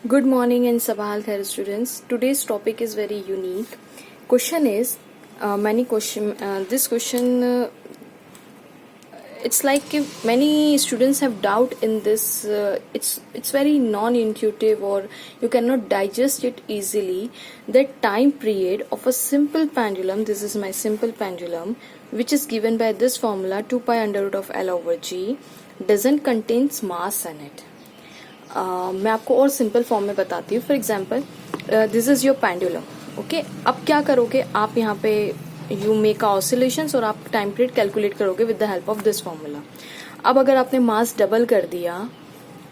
Good morning and Sabah al Khair students. Today's topic is very unique. Question is this question it's like if many students have doubt in this. It's very non-intuitive or you cannot digest it easily. The time period of a simple pendulum. This is my simple pendulum, which is given by this formula 2 pi under root of L over G, doesn't contains mass in it. मैं आपको और simple form में बताती हूँ. For example this is your pendulum. Okay, अब क्या करोगे आप यहाँ पे यू मेक ऑसिलेशंस और आप टाइम पीरियड कैलकुलेट करोगे with the help of this formula. अब अगर आपने मास डबल कर दिया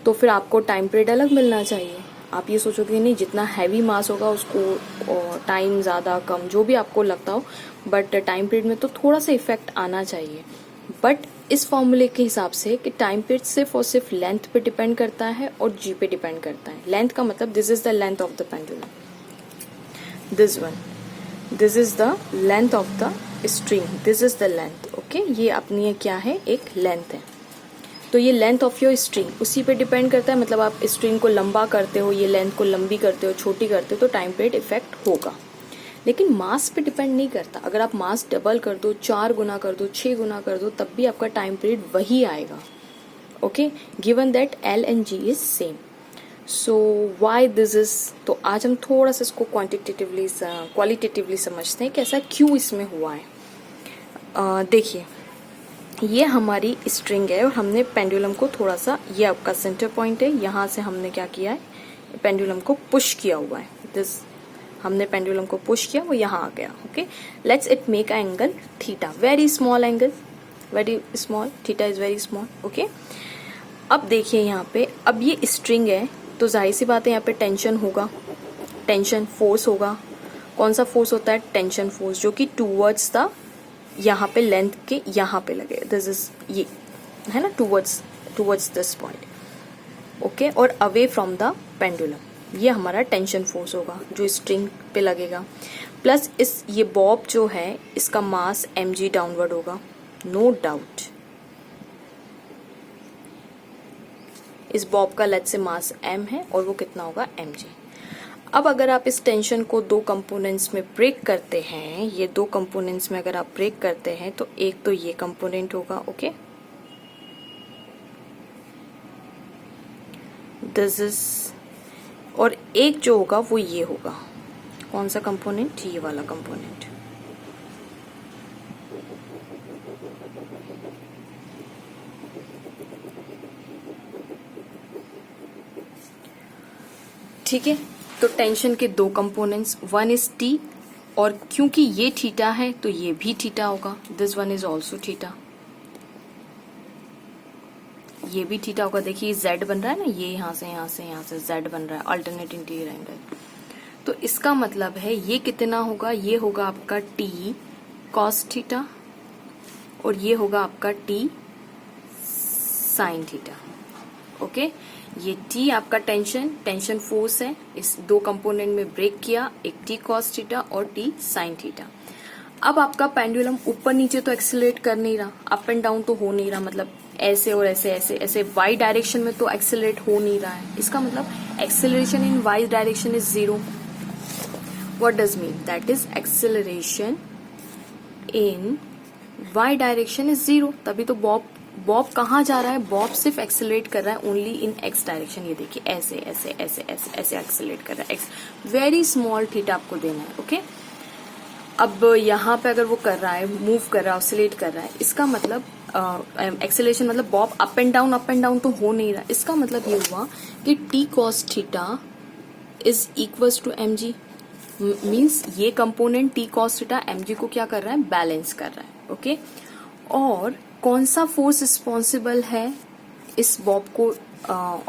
तो फिर आपको टाइम पीरियड अलग मिलना चाहिए. आप ये सोचोगे नहीं जितना हैवी मास होगा उसको टाइम ज़्यादा कम जो भी आपको लगता हो, बट टाइम पीरियड में तो थोड़ा सा इफेक्ट आना चाहिए. बट इस फॉर्मूले के हिसाब से कि टाइम पीरियड सिर्फ और सिर्फ लेंथ पे डिपेंड करता है और जी पे डिपेंड करता है. लेंथ का मतलब this is the length of the pendulum, this is the length of the string, this is the length. Okay, ये अपनी क्या है, एक लेंथ है. तो ये लेंथ ऑफ योर स्ट्रिंग उसी पे डिपेंड करता है. मतलब आप स्ट्रिंग को लंबा करते हो, ये लेंथ को लंबी करते हो, छोटी करते हो तो टाइम पीरियड इफेक्ट होगा. लेकिन मास पे डिपेंड नहीं करता. अगर आप मास डबल कर दो, 4 गुना कर दो, 6 गुना कर दो, तब भी आपका टाइम पीरियड वही आएगा. Okay, given that l and g is same. So why this is, तो आज हम थोड़ा सा इसको क्वालिटेटिवली समझते हैं कि ऐसा क्यों इसमें हुआ है. देखिए, ये हमारी स्ट्रिंग है और हमने पेंडुलम को थोड़ा सा, ये आपका सेंटर पॉइंट है, यहाँ से हमने क्या किया है, पेंडुलम को पुश किया हुआ है. दिस हमने पेंडुलम को पुश किया, वो यहाँ आ गया. Okay, let's it make a angle theta, very small angle, very small, theta is very small. Okay, अब देखिए यहाँ पे, अब ये स्ट्रिंग है तो जाहिर सी बात है यहाँ पे टेंशन होगा, टेंशन फोर्स होगा. कौन सा फोर्स होता है, टेंशन फोर्स, जो कि टूवर्ड्स द यहाँ पे लेंथ के यहाँ पे लगे. दिस इज ये है ना, टूवर्ड्स दिस पॉइंट. ओके, और अवे फ्रॉम द पेंडुलम, ये हमारा टेंशन फोर्स होगा जो स्ट्रिंग पे लगेगा. प्लस ये बॉब जो है इसका मास mg डाउनवर्ड होगा, नो डाउट. इस बॉब का लेट से मास m है और वो कितना होगा, mg. अब अगर आप इस टेंशन को 2 कंपोनेंट्स में ब्रेक करते हैं, ये 2 कंपोनेंट्स में अगर आप ब्रेक करते हैं तो एक तो ये कंपोनेंट होगा. ओके, दिस इज, और एक जो होगा वो ये होगा. कौन सा कंपोनेंट, ये वाला कंपोनेंट. ठीक है, तो टेंशन के 2 कंपोनेंट्स, वन इज टी, और क्योंकि ये थीटा है तो ये भी थीटा होगा. This one is also theta, ये भी थीटा होगा. देखिए z बन रहा है ना, ये यहाँ से z बन रहा है, अल्टरनेट इंटीरियर एंगल. तो इसका मतलब है ये कितना होगा, ये होगा आपका t cos थीटा और ये होगा आपका t sin थीटा. ओके, ये t आपका टेंशन फोर्स है, इस 2 कंपोनेंट में ब्रेक किया, एक t cos थीटा और t sin थीटा. अब आपका पेंडुलम ऊपर नीचे तो एक्सेलरेट कर नहीं रहा, अप एंड डाउन तो हो नहीं रहा, मतलब ऐसे और ऐसे ऐसे ऐसे वाई डायरेक्शन में तो एक्सेलरेट हो नहीं रहा है. इसका मतलब acceleration in y direction is 0. What does mean, that is acceleration in y direction is 0. तभी तो बॉब कहाँ जा रहा है, बॉब सिर्फ एक्सेलरेट कर रहा है ओनली इन एक्स डायरेक्शन. ये देखिए ऐसे ऐसे ऐसे ऐसे ऐसे एक्सेलरेट कर रहा है एक्स. वेरी स्मॉल थीटा आपको देना है. ओके, अब यहाँ पे अगर वो कर रहा है, मूव कर रहा है, ऑसिलेट कर रहा है, इसका मतलब एक्सेलरेशन मतलब बॉब अप एंड डाउन तो हो नहीं रहा. इसका मतलब ये हुआ कि t cos theta is equals to mg. Means ये component t cos theta mg को क्या कर रहा है, बैलेंस कर रहा है. ओके, और कौन सा फोर्स रिस्पॉन्सिबल है इस बॉब को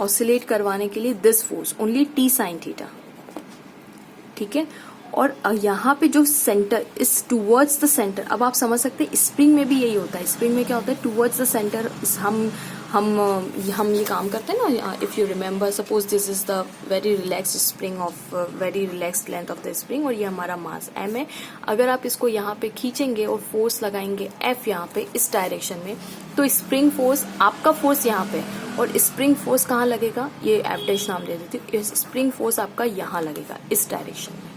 ऑसिलेट करवाने के लिए, this force only t sin theta. ठीक है, और यहाँ पे जो सेंटर इस टूवर्ड्स द सेंटर, अब आप समझ सकते हैं स्प्रिंग में भी यही होता है. स्प्रिंग में क्या होता है, टूवर्ड्स द सेंटर हम हम ये काम करते हैं ना, if you remember, suppose this is the very relaxed spring of very relaxed length of the spring, और ये हमारा मास m है। अगर आप इसको यहाँ पे खींचेंगे और फोर्स लगाएंगे F यहाँ पे इस डायरेक्शन में, तो स्प्रिंग फोर्स, आपका फोर्स यहाँ पे और स्प्रिंग फोर्स कहाँ लगेगा, ये F डैश नाम दे देती हूँ, स्प्रिंग फोर्स आपका यहाँ लगेगा इस डायरेक्शन में,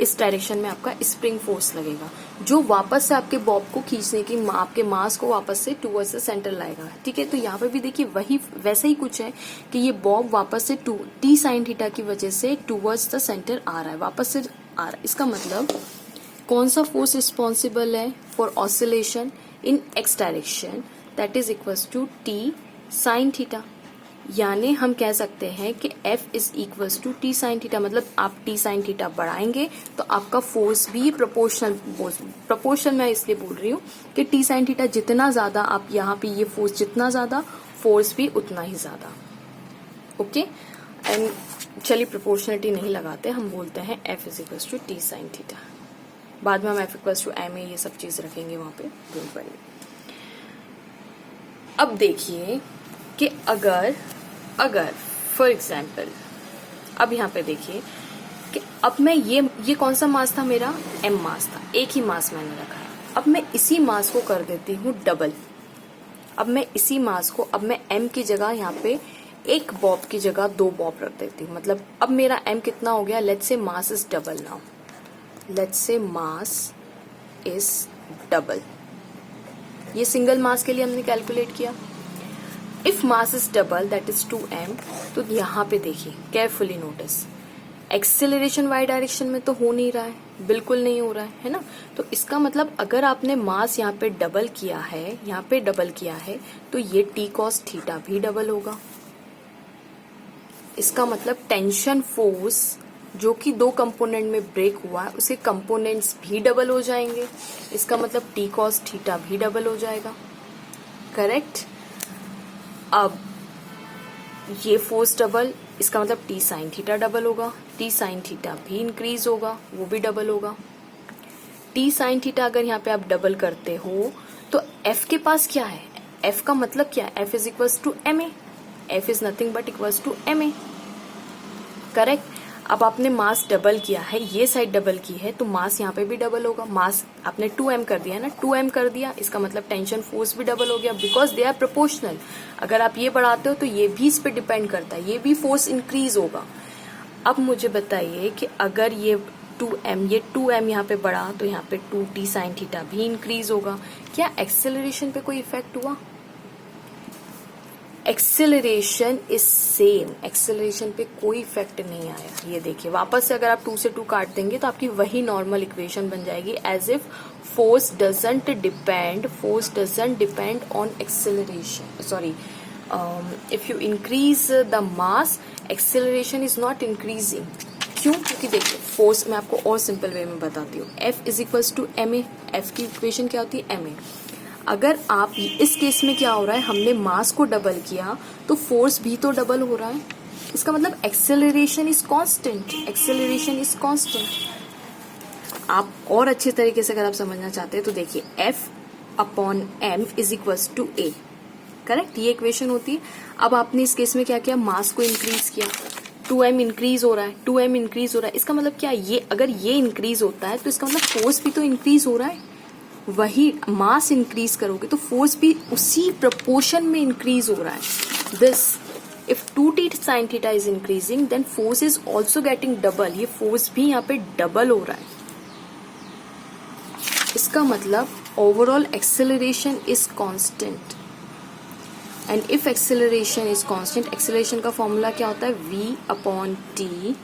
इस डायरेक्शन में आपका स्प्रिंग फोर्स लगेगा, जो वापस से आपके बॉब को खींचने की, आपके मास को वापस से टूवर्ड्स द सेंटर लाएगा। ठीक है, तो यहाँ पे भी देखिए वही वैसा ही कुछ है कि ये बॉब वापस से टी साइन थीटा की वजह से टूवर्ड्स द सेंटर आ रहा है, वापस से आ रहा है। इसका मतलब कौन सा फोर्स रिस्पॉन्सिबल है for oscillation in x direction, that is equals to t sine theta. यानी हम कह सकते हैं कि F is equals to t sine theta, मतलब आप टी साइन थीटा बढ़ाएंगे तो आपका फोर्स भी प्रोपोर्शनल मैं इसलिए बोल रही हूँ कि टी साइन थीटा जितना ज्यादा आप यहाँ पे ये फोर्स जितना ज्यादा, फोर्स भी उतना ही ज्यादा। ओके, एंड चलिए प्रोपोर्शनलिटी नहीं लगाते, हम बोलते हैं F is equals to t sine theta. बाद में हम F equals to m a ये सब चीज रखेंगे वहां पे, डोंट वरी। अब देखिए कि अगर फॉर एग्जाम्पल, अब यहाँ पे देखिए कि अब मैं ये कौन सा मास था मेरा, m मास था, एक ही मास मैंने रखा है। अब मैं इसी मास को कर देती हूँ डबल। अब मैं इसी मास को, अब मैं m की जगह यहाँ पे एक बॉब की जगह 2 बॉब रख देती हूँ। मतलब अब मेरा m कितना हो गया, let's say mass is double now, let's say mass is double. ये सिंगल मास के लिए हमने कैलकुलेट किया। If mass is double that is 2m, तो यहाँ पे देखिए carefully notice, acceleration y direction में तो हो नहीं रहा है, बिल्कुल नहीं हो रहा है ना। तो इसका मतलब अगर आपने मास यहाँ पे डबल किया है, यहाँ पे डबल किया है, तो ये t cos थीटा भी डबल होगा। इसका मतलब टेंशन फोर्स जो कि 2 कंपोनेंट में ब्रेक हुआ है, उसे कंपोनेंट्स भी डबल हो जाएंगे। इसका मतलब t cos थीटा भी डबल हो जाएगा, करेक्ट। अब ये फोर्स डबल, इसका मतलब टी साइन थीटा डबल होगा, टी साइन थीटा भी इंक्रीज होगा, वो भी डबल होगा। टी साइन थीटा अगर यहाँ पे आप डबल करते हो तो F के पास क्या है, F का मतलब क्या है, F is equals to m a, F is nothing but equals to m a, correct. अब आपने मास डबल किया है, ये साइड डबल की है, तो मास यहाँ पे भी डबल होगा। मास आपने 2m कर दिया है ना, 2m कर दिया, इसका मतलब टेंशन फोर्स भी डबल हो गया, बिकॉज दे आर प्रोपोर्शनल। अगर आप ये बढ़ाते हो तो ये भी इस पे डिपेंड करता है, ये भी फोर्स इंक्रीज होगा। अब मुझे बताइए कि अगर ये 2m यहाँ पे बढ़ा तो यहाँ पे 2t साइन थीटा भी इंक्रीज होगा। क्या एक्सेलरेशन पे कोई इफेक्ट हुआ? एक्सेलरेशन इज सेम, एक्सेलरेशन पे कोई इफेक्ट नहीं आया। ये देखिए वापस से अगर आप 2 से 2 काट देंगे तो आपकी वही नॉर्मल इक्वेशन बन जाएगी, as if force doesn't depend on acceleration. Sorry, if you increase the mass, acceleration is not increasing. क्यों? क्योंकि देखिए फोर्स, मैं आपको और सिंपल वे में बताती हूँ। F is equals to m a, F की इक्वेशन क्या होती है, एम ए। अगर आप इस केस में क्या हो रहा है, हमने मास को डबल किया तो फोर्स भी तो डबल हो रहा है। इसका मतलब acceleration is constant, acceleration is constant. आप और अच्छे तरीके से अगर आप समझना चाहते हैं तो देखिए F upon m is equals to a, correct, ये इक्वेशन होती है। अब आपने इस केस में क्या किया, मास को इंक्रीज किया, 2m इंक्रीज हो रहा है, 2m इंक्रीज हो रहा है। इसका मतलब क्या, ये अगर ये इंक्रीज होता है तो इसका मतलब फोर्स भी तो इंक्रीज हो रहा है। वही मास इंक्रीज करोगे तो फोर्स भी उसी प्रोपोर्शन में इंक्रीज हो रहा है। This if 2t sine theta is increasing then force is also getting double, ये फोर्स भी यहाँ पे डबल हो रहा है। इसका मतलब overall acceleration is constant, and if acceleration is constant, acceleration का फॉर्मूला क्या होता है, v अपॉन टी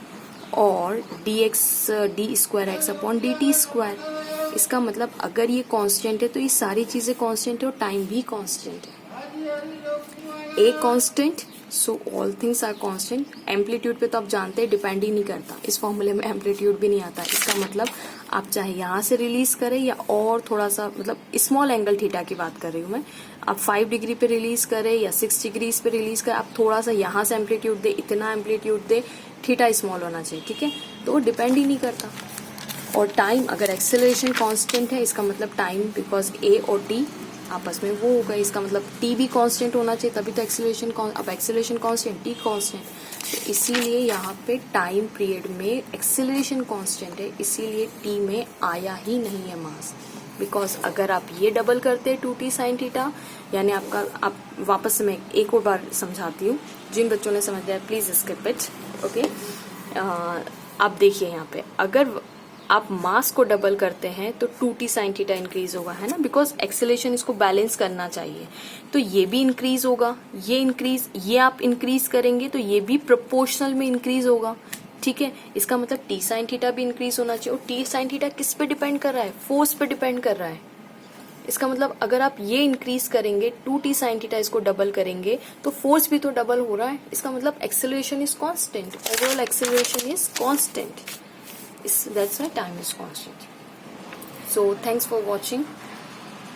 और d square x upon d t square. इसका मतलब अगर ये कांस्टेंट है तो ये सारी चीजें कांस्टेंट है और टाइम भी कांस्टेंट है। A constant so all things are constant. Amplitude पे तो आप जानते हैं डिपेंड ही नहीं करता, इस फॉर्मूले में एम्पलीट्यूड भी नहीं आता। इसका मतलब आप चाहे यहाँ से रिलीज करें या और थोड़ा सा, मतलब स्मॉल एंगल थीटा की बात कर रही हूँ मैं, आप 5 डिग्री पे रिलीज करें या 6 डिग्री पे रिलीज करें, आप थोड़ा सा यहाँ से एम्पलीट्यूड दे, इतना एम्पलीट्यूड दे, थीटा स्मॉल होना चाहिए, ठीक है, तो वो डिपेंड ही नहीं करता। और टाइम, अगर एक्सेलरेशन कांस्टेंट है इसका मतलब टाइम, बिकॉज ए और टी आपस में वो हो गए। इसका मतलब टी भी कांस्टेंट होना चाहिए तभी तो एक्सेलरेशन, अब एक्सेलरेशन कांस्टेंट, टी कांस्टेंट, तो इसीलिए यहाँ पे टाइम पीरियड में एक्सेलरेशन कांस्टेंट है, इसीलिए टी में आया ही नहीं है मास। बिकॉज अगर आप ये डबल करते 2t साइन थीटा, यानी आपका, आप वापस से मैं एक और बार समझाती हूँ, जिन बच्चों ने समझ लिया प्लीज स्किप इट, ओके। आप देखिए यहाँ पे, अगर आप मास को डबल करते हैं तो 2t साइन थीटा इंक्रीज होगा, है ना, बिकॉज एक्सेलरेशन इसको बैलेंस करना चाहिए, तो ये भी इंक्रीज होगा, ये आप इंक्रीज करेंगे तो ये भी प्रोपोर्शनल में इंक्रीज होगा, ठीक है। इसका मतलब टी साइन थीटा भी इंक्रीज होना चाहिए, और टी साइन थीटा किस पे डिपेंड कर रहा है, फोर्स पे डिपेंड कर रहा है। इसका मतलब अगर आप ये इंक्रीज करेंगे 2t साइन थीटा, इसको डबल करेंगे तो फोर्स भी तो डबल हो रहा है। इसका मतलब acceleration is constant, overall acceleration is constant, that's why time is constant. So thanks for watching.